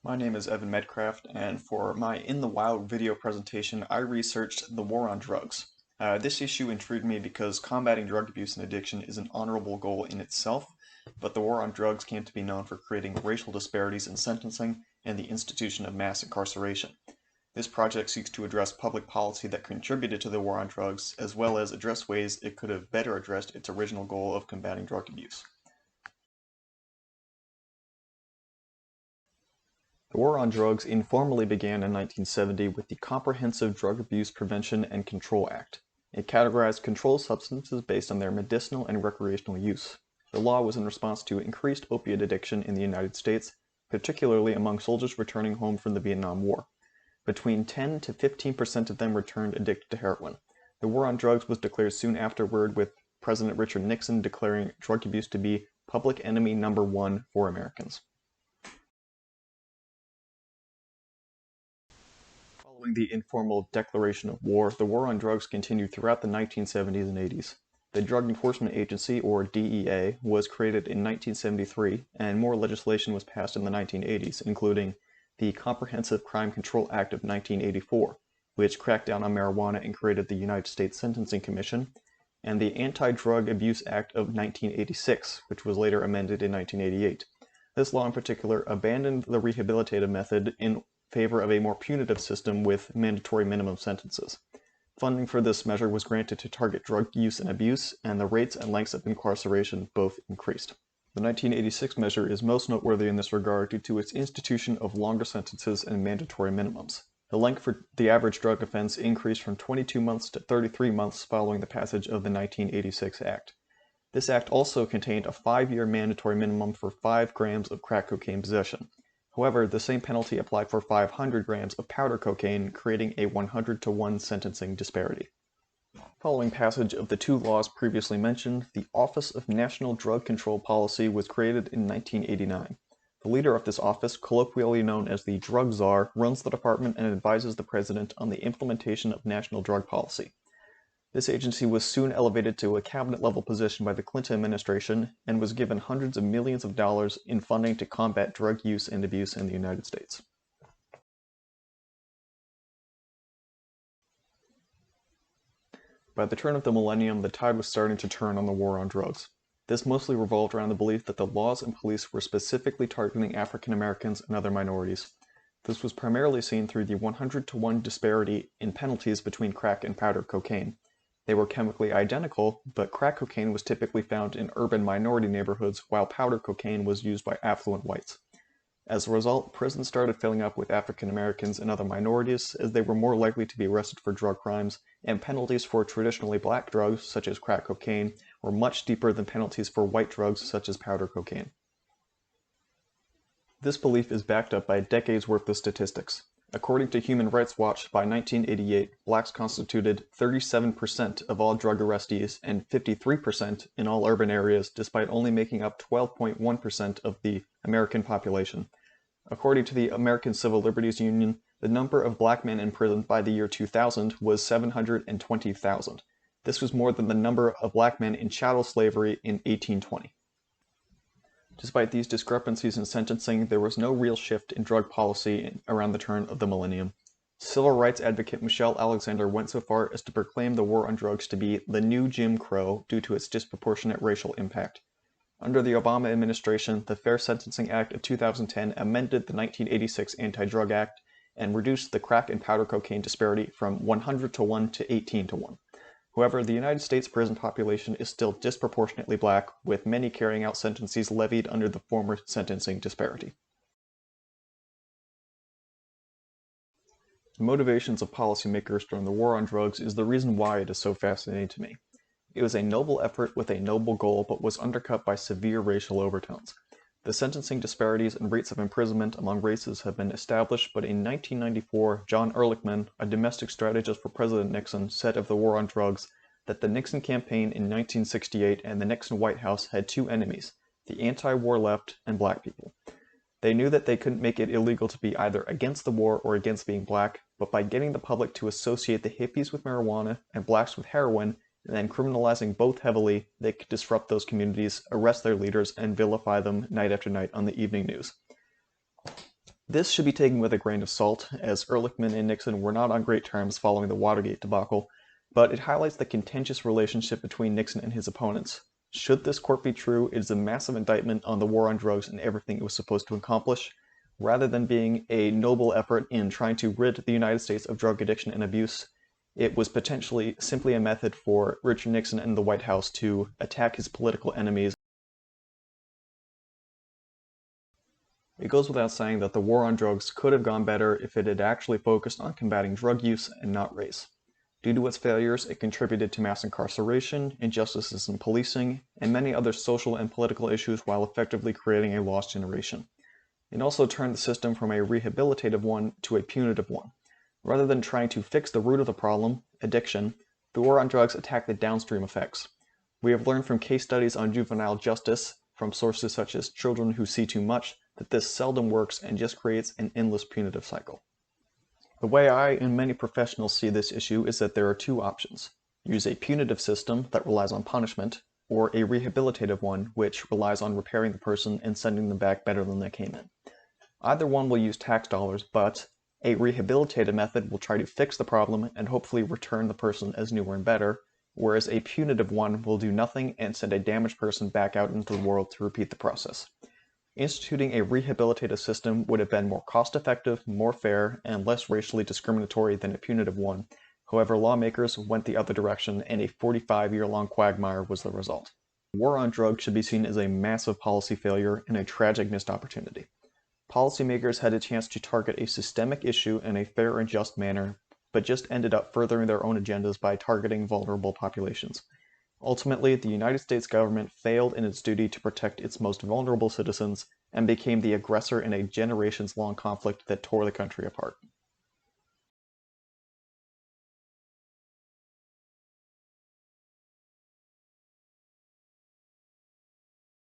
My name is Evan Medcraft, and for my In the Wild video presentation, I researched the war on drugs. This issue intrigued me because combating drug abuse and addiction is an honorable goal in itself, but the war on drugs came to be known for creating racial disparities in sentencing and the institution of mass incarceration. This project seeks to address public policy that contributed to the war on drugs, as well as address ways it could have better addressed its original goal of combating drug abuse. The war on drugs informally began in 1970 with the Comprehensive Drug Abuse Prevention and Control Act. It categorized controlled substances based on their medicinal and recreational use. The law was in response to increased opiate addiction in the United States, particularly among soldiers returning home from the Vietnam War. Between 10 to 15% of them returned addicted to heroin. The war on drugs was declared soon afterward, with President Richard Nixon declaring drug abuse to be public enemy number one for Americans. Following the informal declaration of war, the war on drugs continued throughout the 1970s and 80s. The Drug Enforcement Agency, or DEA, was created in 1973, and more legislation was passed in the 1980s, including the Comprehensive Crime Control Act of 1984, which cracked down on marijuana and created the United States Sentencing Commission, and the Anti-Drug Abuse Act of 1986, which was later amended in 1988. This law in particular abandoned the rehabilitative method in favor of a more punitive system with mandatory minimum sentences. Funding for this measure was granted to target drug use and abuse, and the rates and lengths of incarceration both increased. The 1986 measure is most noteworthy in this regard due to its institution of longer sentences and mandatory minimums. The length for the average drug offense increased from 22 months to 33 months following the passage of the 1986 Act. This act also contained a 5-year mandatory minimum for 5 grams of crack cocaine possession. However, the same penalty applied for 500 grams of powder cocaine, creating a 100-to-1 sentencing disparity. Following passage of the two laws previously mentioned, the Office of National Drug Control Policy was created in 1989. The leader of this office, colloquially known as the Drug Czar, runs the department and advises the president on the implementation of national drug policy. This agency was soon elevated to a cabinet-level position by the Clinton administration and was given hundreds of millions of dollars in funding to combat drug use and abuse in the United States. By the turn of the millennium, the tide was starting to turn on the war on drugs. This mostly revolved around the belief that the laws and police were specifically targeting African Americans and other minorities. This was primarily seen through the 100-to-1 disparity in penalties between crack and powder cocaine. They were chemically identical, but crack cocaine was typically found in urban minority neighborhoods, while powder cocaine was used by affluent whites. As a result, prisons started filling up with African Americans and other minorities, as they were more likely to be arrested for drug crimes, and penalties for traditionally black drugs, such as crack cocaine, were much steeper than penalties for white drugs, such as powder cocaine. This belief is backed up by decades worth of statistics. According to Human Rights Watch, by 1988, blacks constituted 37% of all drug arrestees and 53% in all urban areas, despite only making up 12.1% of the American population. According to the American Civil Liberties Union, the number of black men in prison by the year 2000 was 720,000. This was more than the number of black men in chattel slavery in 1820. Despite these discrepancies in sentencing, there was no real shift in drug policy around the turn of the millennium. Civil rights advocate Michelle Alexander went so far as to proclaim the war on drugs to be the new Jim Crow due to its disproportionate racial impact. Under the Obama administration, the Fair Sentencing Act of 2010 amended the 1986 Anti-Drug Act and reduced the crack and powder cocaine disparity from 100-to-1 to 18-to-1. However, the United States prison population is still disproportionately black, with many carrying out sentences levied under the former sentencing disparity. The motivations of policymakers during the war on drugs is the reason why it is so fascinating to me. It was a noble effort with a noble goal, but was undercut by severe racial overtones. The sentencing disparities and rates of imprisonment among races have been established, but in 1994, John Ehrlichman, a domestic strategist for President Nixon, said of the war on drugs that the Nixon campaign in 1968 and the Nixon White House had two enemies, the anti-war left and black people. They knew that they couldn't make it illegal to be either against the war or against being black, but by getting the public to associate the hippies with marijuana and blacks with heroin, and then criminalizing both heavily, they could disrupt those communities, arrest their leaders, and vilify them night after night on the evening news. This should be taken with a grain of salt, as Ehrlichman and Nixon were not on great terms following the Watergate debacle, but it highlights the contentious relationship between Nixon and his opponents. Should this court be true, it is a massive indictment on the war on drugs and everything it was supposed to accomplish, rather than being a noble effort in trying to rid the United States of drug addiction and abuse. It was potentially simply a method for Richard Nixon and the White House to attack his political enemies. It goes without saying that the war on drugs could have gone better if it had actually focused on combating drug use and not race. Due to its failures, it contributed to mass incarceration, injustices in policing, and many other social and political issues while effectively creating a lost generation. It also turned the system from a rehabilitative one to a punitive one. Rather than trying to fix the root of the problem, addiction, the war on drugs attacked the downstream effects. We have learned from case studies on juvenile justice, from sources such as Children Who See Too Much, that this seldom works and just creates an endless punitive cycle. The way I and many professionals see this issue is that there are two options. Use a punitive system that relies on punishment, or a rehabilitative one which relies on repairing the person and sending them back better than they came in. Either one will use tax dollars, but a rehabilitative method will try to fix the problem and hopefully return the person as newer and better, whereas a punitive one will do nothing and send a damaged person back out into the world to repeat the process. Instituting a rehabilitative system would have been more cost-effective, more fair, and less racially discriminatory than a punitive one. However, lawmakers went the other direction, and a 45-year-long quagmire was the result. The war on drugs should be seen as a massive policy failure and a tragic missed opportunity. Policymakers had a chance to target a systemic issue in a fair and just manner, but just ended up furthering their own agendas by targeting vulnerable populations. Ultimately, the United States government failed in its duty to protect its most vulnerable citizens and became the aggressor in a generations-long conflict that tore the country apart.